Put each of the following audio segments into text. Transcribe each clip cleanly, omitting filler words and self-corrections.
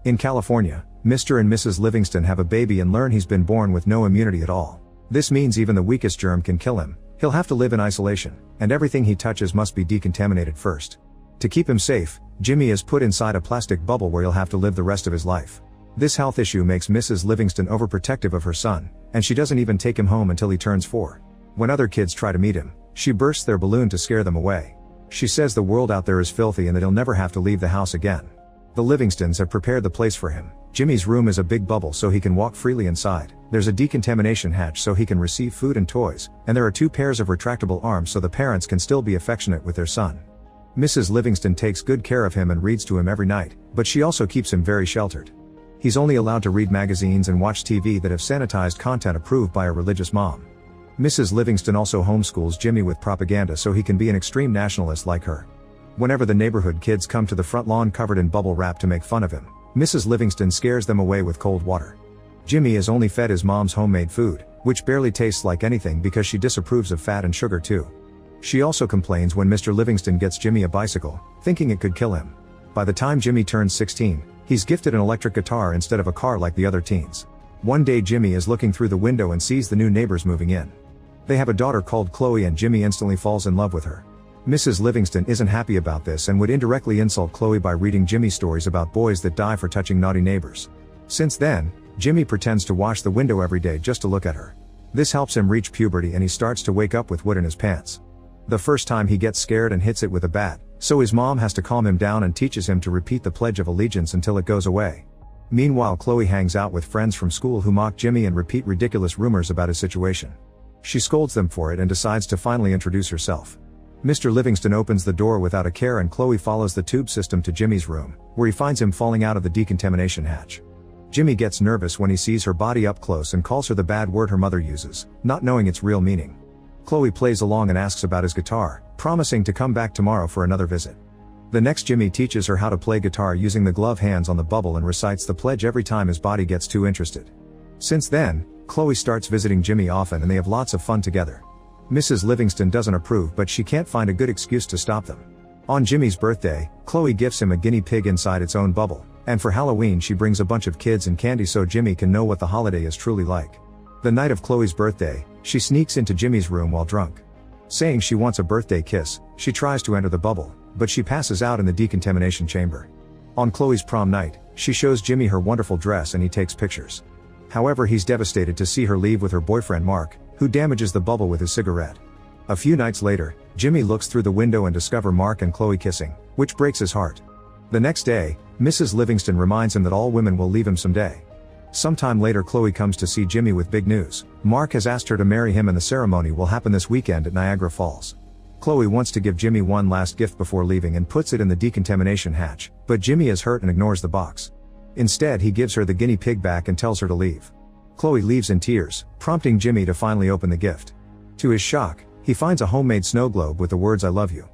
In California, Mr. and Mrs. Livingston have a baby and learn he's been born with no immunity at all. This means even the weakest germ can kill him. He'll have to live in isolation, and everything he touches must be decontaminated first. To keep him safe, Jimmy is put inside a plastic bubble where he'll have to live the rest of his life. This health issue makes Mrs. Livingston overprotective of her son, and she doesn't even take him home until he turns 4. When other kids try to meet him, she bursts their balloon to scare them away. She says the world out there is filthy and that he'll never have to leave the house again. The Livingstons have prepared the place for him. Jimmy's room is a big bubble so he can walk freely inside. There's a decontamination hatch so he can receive food and toys, and there are 2 pairs of retractable arms so the parents can still be affectionate with their son. Mrs. Livingston takes good care of him and reads to him every night, but she also keeps him very sheltered. He's only allowed to read magazines and watch TV that have sanitized content approved by a religious mom. Mrs. Livingston also homeschools Jimmy with propaganda so he can be an extreme nationalist like her. Whenever the neighborhood kids come to the front lawn covered in bubble wrap to make fun of him, Mrs. Livingston scares them away with cold water. Jimmy is only fed his mom's homemade food, which barely tastes like anything because she disapproves of fat and sugar too. She also complains when Mr. Livingston gets Jimmy a bicycle, thinking it could kill him. By the time Jimmy turns 16, he's gifted an electric guitar instead of a car like the other teens. One day Jimmy is looking through the window and sees the new neighbors moving in. They have a daughter called Chloe and Jimmy instantly falls in love with her. Mrs. Livingston isn't happy about this and would indirectly insult Chloe by reading Jimmy stories about boys that die for touching naughty neighbors. Since then, Jimmy pretends to wash the window every day just to look at her. This helps him reach puberty and he starts to wake up with wood in his pants. The first time he gets scared and hits it with a bat, so his mom has to calm him down and teaches him to repeat the Pledge of Allegiance until it goes away. Meanwhile, Chloe hangs out with friends from school who mock Jimmy and repeat ridiculous rumors about his situation. She scolds them for it and decides to finally introduce herself. Mr. Livingston opens the door without a care and Chloe follows the tube system to Jimmy's room, where he finds him falling out of the decontamination hatch. Jimmy gets nervous when he sees her body up close and calls her the bad word her mother uses, not knowing its real meaning. Chloe plays along and asks about his guitar, promising to come back tomorrow for another visit. The next Jimmy teaches her how to play guitar using the glove hands on the bubble and recites the pledge every time his body gets too interested. Since then, Chloe starts visiting Jimmy often and they have lots of fun together. Mrs. Livingston doesn't approve but she can't find a good excuse to stop them. On Jimmy's birthday, Chloe gifts him a guinea pig inside its own bubble, and for Halloween she brings a bunch of kids and candy so Jimmy can know what the holiday is truly like. The night of Chloe's birthday, she sneaks into Jimmy's room while drunk. Saying she wants a birthday kiss, she tries to enter the bubble, but she passes out in the decontamination chamber. On Chloe's prom night, she shows Jimmy her wonderful dress and he takes pictures. However, he's devastated to see her leave with her boyfriend Mark, who damages the bubble with his cigarette. A few nights later, Jimmy looks through the window and discovers Mark and Chloe kissing, which breaks his heart. The next day, Mrs. Livingston reminds him that all women will leave him someday. Sometime later, Chloe comes to see Jimmy with big news. Mark has asked her to marry him and the ceremony will happen this weekend at Niagara Falls. Chloe wants to give Jimmy one last gift before leaving and puts it in the decontamination hatch, but Jimmy is hurt and ignores the box. Instead, he gives her the guinea pig back and tells her to leave. Chloe leaves in tears, prompting Jimmy to finally open the gift. To his shock, he finds a homemade snow globe with the words "I love you."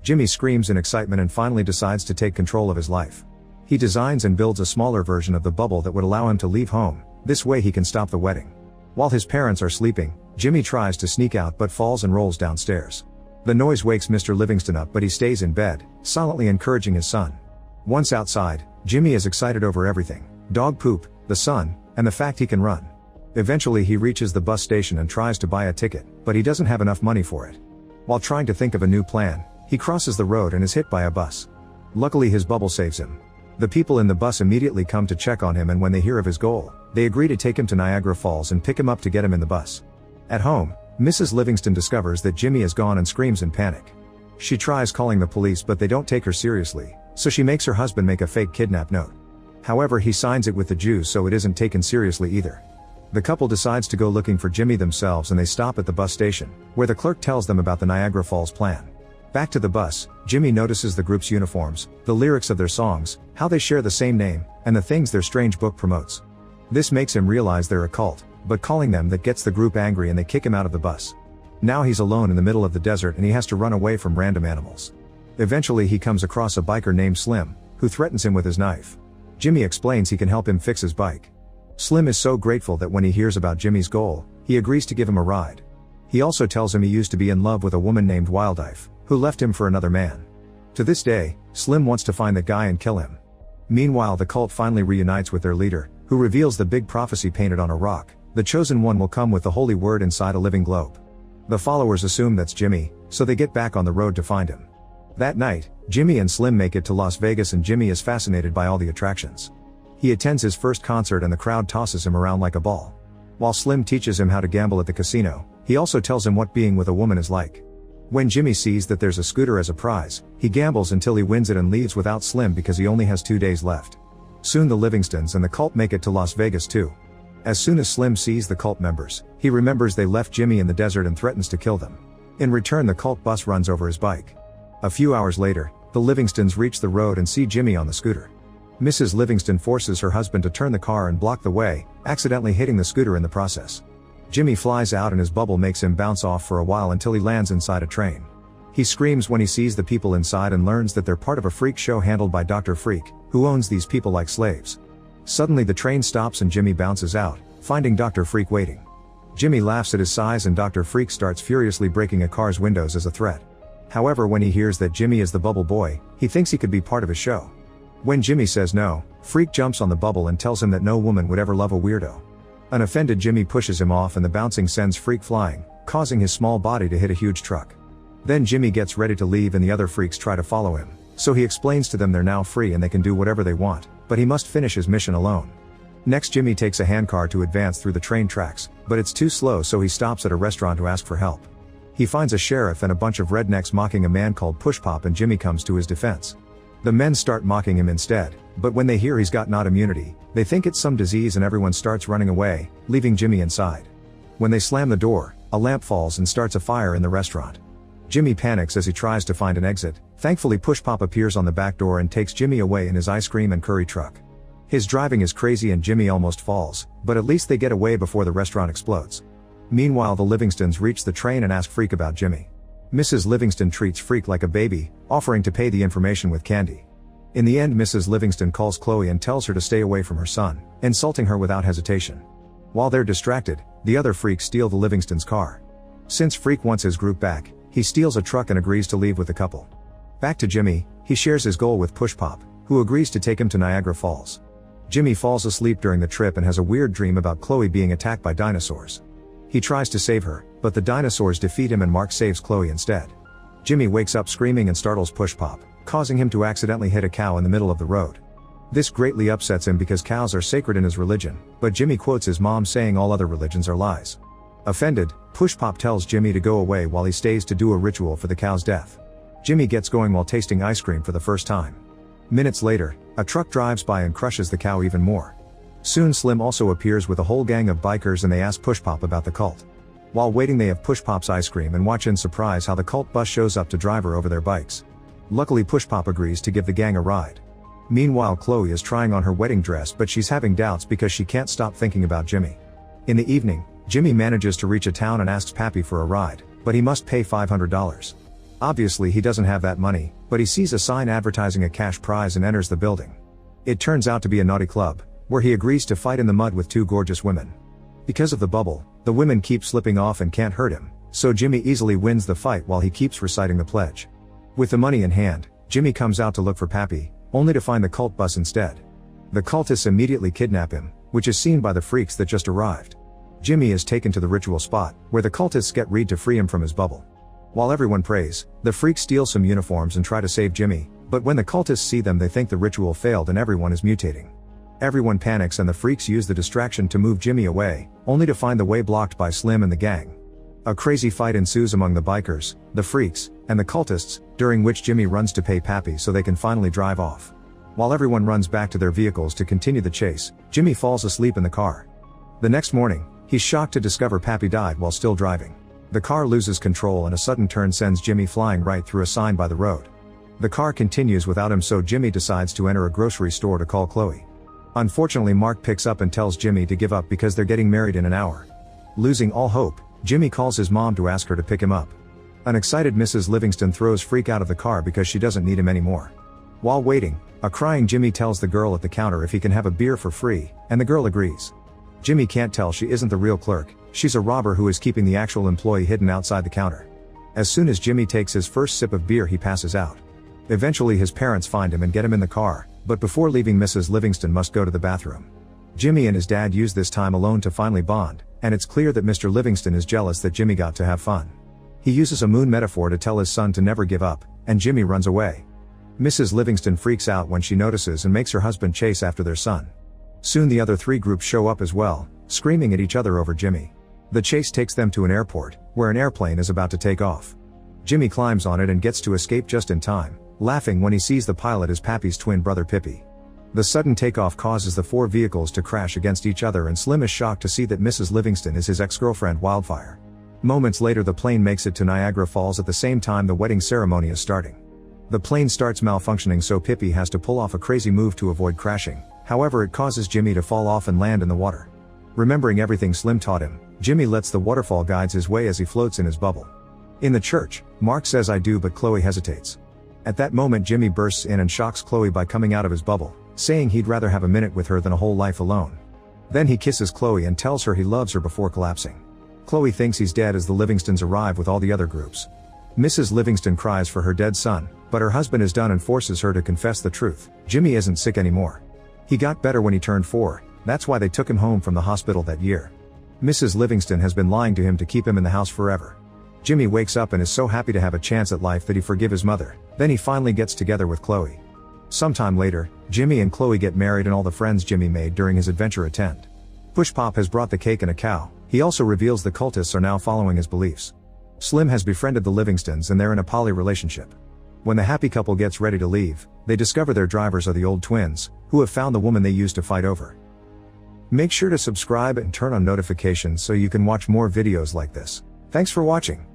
Jimmy screams in excitement and finally decides to take control of his life. He designs and builds a smaller version of the bubble that would allow him to leave home, this way he can stop the wedding. While his parents are sleeping, Jimmy tries to sneak out but falls and rolls downstairs. The noise wakes Mr. Livingston up but he stays in bed, silently encouraging his son. Once outside, Jimmy is excited over everything: dog poop, the sun, and the fact he can run. Eventually he reaches the bus station and tries to buy a ticket, but he doesn't have enough money for it. While trying to think of a new plan, he crosses the road and is hit by a bus. Luckily his bubble saves him. The people in the bus immediately come to check on him and when they hear of his goal, they agree to take him to Niagara Falls and pick him up to get him in the bus. At home, Mrs. Livingston discovers that Jimmy is gone and screams in panic. She tries calling the police but they don't take her seriously, so she makes her husband make a fake kidnap note. However, he signs it with the Jews so it isn't taken seriously either. The couple decides to go looking for Jimmy themselves and they stop at the bus station, where the clerk tells them about the Niagara Falls plan. Back to the bus, Jimmy notices the group's uniforms, the lyrics of their songs, how they share the same name, and the things their strange book promotes. This makes him realize they're a cult, but calling them that gets the group angry and they kick him out of the bus. Now he's alone in the middle of the desert and he has to run away from random animals. Eventually he comes across a biker named Slim, who threatens him with his knife. Jimmy explains he can help him fix his bike. Slim is so grateful that when he hears about Jimmy's goal, he agrees to give him a ride. He also tells him he used to be in love with a woman named Wildife, who left him for another man. To this day, Slim wants to find that guy and kill him. Meanwhile, the cult finally reunites with their leader, who reveals the big prophecy painted on a rock: the chosen one will come with the holy word inside a living globe. The followers assume that's Jimmy, so they get back on the road to find him. That night, Jimmy and Slim make it to Las Vegas, and Jimmy is fascinated by all the attractions. He attends his first concert and the crowd tosses him around like a ball. While Slim teaches him how to gamble at the casino, he also tells him what being with a woman is like. When Jimmy sees that there's a scooter as a prize, he gambles until he wins it and leaves without Slim because he only has 2 days left. Soon the Livingstons and the cult make it to Las Vegas too. As soon as Slim sees the cult members, he remembers they left Jimmy in the desert and threatens to kill them. In return, the cult bus runs over his bike. A few hours later, the Livingstons reach the road and see Jimmy on the scooter. Mrs. Livingston forces her husband to turn the car and block the way, accidentally hitting the scooter in the process. Jimmy flies out and his bubble makes him bounce off for a while until he lands inside a train. He screams when he sees the people inside and learns that they're part of a freak show handled by Dr. Freak, who owns these people like slaves. Suddenly the train stops and Jimmy bounces out, finding Dr. Freak waiting. Jimmy laughs at his size and Dr. Freak starts furiously breaking a car's windows as a threat. However, when he hears that Jimmy is the bubble boy, he thinks he could be part of his show. When Jimmy says no, Freak jumps on the bubble and tells him that no woman would ever love a weirdo. An offended Jimmy pushes him off and the bouncing sends Freak flying, causing his small body to hit a huge truck. Then Jimmy gets ready to leave and the other freaks try to follow him, so he explains to them they're now free and they can do whatever they want, but he must finish his mission alone. Next, Jimmy takes a handcar to advance through the train tracks, but it's too slow, so he stops at a restaurant to ask for help. He finds a sheriff and a bunch of rednecks mocking a man called Push Pop, and Jimmy comes to his defense. The men start mocking him instead, but when they hear he's got not immunity, they think it's some disease and everyone starts running away, leaving Jimmy inside. When they slam the door, a lamp falls and starts a fire in the restaurant. Jimmy panics as he tries to find an exit. Thankfully, Push Pop appears on the back door and takes Jimmy away in his ice cream and curry truck. His driving is crazy and Jimmy almost falls, but at least they get away before the restaurant explodes. Meanwhile, the Livingstons reach the train and ask Freak about Jimmy. Mrs. Livingston treats Freak like a baby, offering to pay the information with candy. In the end, Mrs. Livingston calls Chloe and tells her to stay away from her son, insulting her without hesitation. While they're distracted, the other freaks steal the Livingstons' car. Since Freak wants his group back, he steals a truck and agrees to leave with the couple. Back to Jimmy, he shares his goal with Push Pop, who agrees to take him to Niagara Falls. Jimmy falls asleep during the trip and has a weird dream about Chloe being attacked by dinosaurs. He tries to save her, but the dinosaurs defeat him and Mark saves Chloe instead. Jimmy wakes up screaming and startles Push Pop, causing him to accidentally hit a cow in the middle of the road. This greatly upsets him because cows are sacred in his religion, but Jimmy quotes his mom saying all other religions are lies. Offended, Push Pop tells Jimmy to go away while he stays to do a ritual for the cow's death. Jimmy gets going while tasting ice cream for the first time. Minutes later, a truck drives by and crushes the cow even more. Soon Slim also appears with a whole gang of bikers and they ask Push Pop about the cult. While waiting, they have Push Pop's ice cream and watch in surprise how the cult bus shows up to drive her over their bikes. Luckily, Push Pop agrees to give the gang a ride. Meanwhile, Chloe is trying on her wedding dress, but she's having doubts because she can't stop thinking about Jimmy. In the evening, Jimmy manages to reach a town and asks Pappy for a ride, but he must pay $500. Obviously he doesn't have that money, but he sees a sign advertising a cash prize and enters the building. It turns out to be a naughty club, where he agrees to fight in the mud with two gorgeous women. Because of the bubble, the women keep slipping off and can't hurt him, so Jimmy easily wins the fight while he keeps reciting the pledge. With the money in hand, Jimmy comes out to look for Pappy, only to find the cult bus instead. The cultists immediately kidnap him, which is seen by the freaks that just arrived. Jimmy is taken to the ritual spot, where the cultists get Reed to free him from his bubble. While everyone prays, the freaks steal some uniforms and try to save Jimmy, but when the cultists see them they think the ritual failed and everyone is mutating. Everyone panics and the freaks use the distraction to move Jimmy away, only to find the way blocked by Slim and the gang. A crazy fight ensues among the bikers, the freaks, and the cultists, during which Jimmy runs to pay Pappy so they can finally drive off. While everyone runs back to their vehicles to continue the chase, Jimmy falls asleep in the car. The next morning, he's shocked to discover Pappy died while still driving. The car loses control and a sudden turn sends Jimmy flying right through a sign by the road. The car continues without him, so Jimmy decides to enter a grocery store to call Chloe. Unfortunately, Mark picks up and tells Jimmy to give up because they're getting married in an hour. Losing all hope, Jimmy calls his mom to ask her to pick him up. An excited Mrs. Livingston throws Freak out of the car because she doesn't need him anymore. While waiting, a crying Jimmy tells the girl at the counter if he can have a beer for free, and the girl agrees. Jimmy can't tell she isn't the real clerk, she's a robber who is keeping the actual employee hidden outside the counter. As soon as Jimmy takes his first sip of beer he passes out. Eventually his parents find him and get him in the car, But before leaving, Mrs. Livingston must go to the bathroom. Jimmy and his dad use this time alone to finally bond, and it's clear that Mr. Livingston is jealous that Jimmy got to have fun. He uses a moon metaphor to tell his son to never give up, and Jimmy runs away. Mrs. Livingston freaks out when she notices and makes her husband chase after their son. Soon the other three groups show up as well, screaming at each other over Jimmy. The chase takes them to an airport, where an airplane is about to take off. Jimmy climbs on it and gets to escape just in time, laughing when he sees the pilot is Pappy's twin brother Pippi. The sudden takeoff causes the four vehicles to crash against each other, and Slim is shocked to see that Mrs. Livingston is his ex-girlfriend Wildfire. Moments later, the plane makes it to Niagara Falls at the same time the wedding ceremony is starting. The plane starts malfunctioning, so Pippi has to pull off a crazy move to avoid crashing. However, it causes Jimmy to fall off and land in the water. Remembering everything Slim taught him, Jimmy lets the waterfall guide his way as he floats in his bubble. In the church, Mark says "I do," but Chloe hesitates. At that moment, Jimmy bursts in and shocks Chloe by coming out of his bubble, saying he'd rather have a minute with her than a whole life alone. Then he kisses Chloe and tells her he loves her before collapsing. Chloe thinks he's dead as the Livingstons arrive with all the other groups. Mrs. Livingston cries for her dead son, but her husband is done and forces her to confess the truth. Jimmy isn't sick anymore. He got better when he turned 4, that's why they took him home from the hospital that year. Mrs. Livingston has been lying to him to keep him in the house forever. Jimmy wakes up and is so happy to have a chance at life that he forgives his mother. Then he finally gets together with Chloe. Sometime later, Jimmy and Chloe get married and all the friends Jimmy made during his adventure attend. Push Pop has brought the cake and a cow. He also reveals the cultists are now following his beliefs. Slim has befriended the Livingstons and they're in a poly relationship. When the happy couple gets ready to leave, they discover their drivers are the old twins, who have found the woman they used to fight over. Make sure to subscribe and turn on notifications so you can watch more videos like this. Thanks for watching.